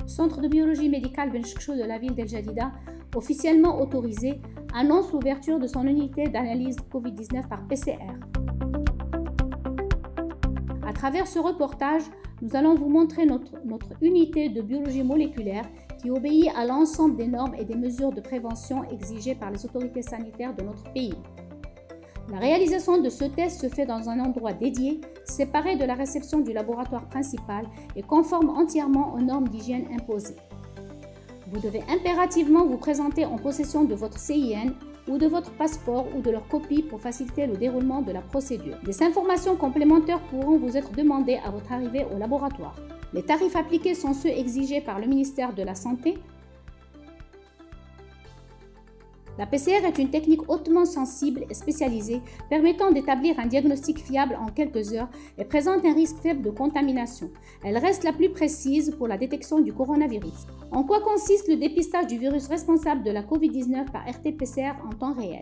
Centre de biologie médicale Ben Chkchou de la ville d'El Jadida, officiellement autorisé, annonce l'ouverture de son unité d'analyse Covid-19 par PCR. À travers ce reportage, nous allons vous montrer notre unité de biologie moléculaire qui obéit à l'ensemble des normes et des mesures de prévention exigées par les autorités sanitaires de notre pays. La réalisation de ce test se fait dans un endroit dédié, séparé de la réception du laboratoire principal et conforme entièrement aux normes d'hygiène imposées. Vous devez impérativement vous présenter en possession de votre CIN ou de votre passeport ou de leur copie pour faciliter le déroulement de la procédure. Des informations complémentaires pourront vous être demandées à votre arrivée au laboratoire. Les tarifs appliqués sont ceux exigés par le ministère de la Santé. La PCR est une technique hautement sensible et spécialisée permettant d'établir un diagnostic fiable en quelques heures et présente un risque faible de contamination. Elle reste la plus précise pour la détection du coronavirus. En quoi consiste le dépistage du virus responsable de la COVID-19 par RT-PCR en temps réel?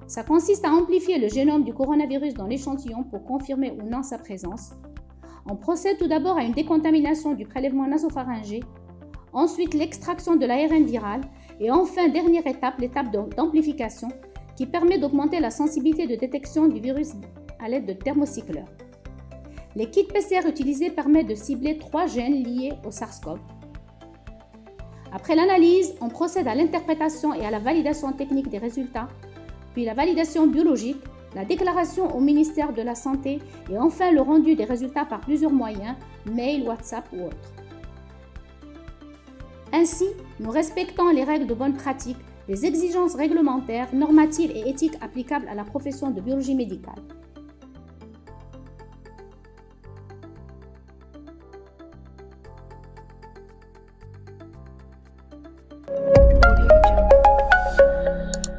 Ça consiste à amplifier le génome du coronavirus dans l'échantillon pour confirmer ou non sa présence. On procède tout d'abord à une décontamination du prélèvement nasopharyngé, ensuite l'extraction de l'ARN viral et enfin, dernière étape, l'étape d'amplification qui permet d'augmenter la sensibilité de détection du virus à l'aide de thermocycleurs. Les kits PCR utilisés permettent de cibler 3 gènes liés au SARS-CoV. Après l'analyse, on procède à l'interprétation et à la validation technique des résultats, puis la validation biologique, la déclaration au ministère de la Santé et enfin le rendu des résultats par plusieurs moyens, mail, WhatsApp ou autres. Ainsi, nous respectons les règles de bonne pratique, les exigences réglementaires, normatives et éthiques applicables à la profession de biologie médicale.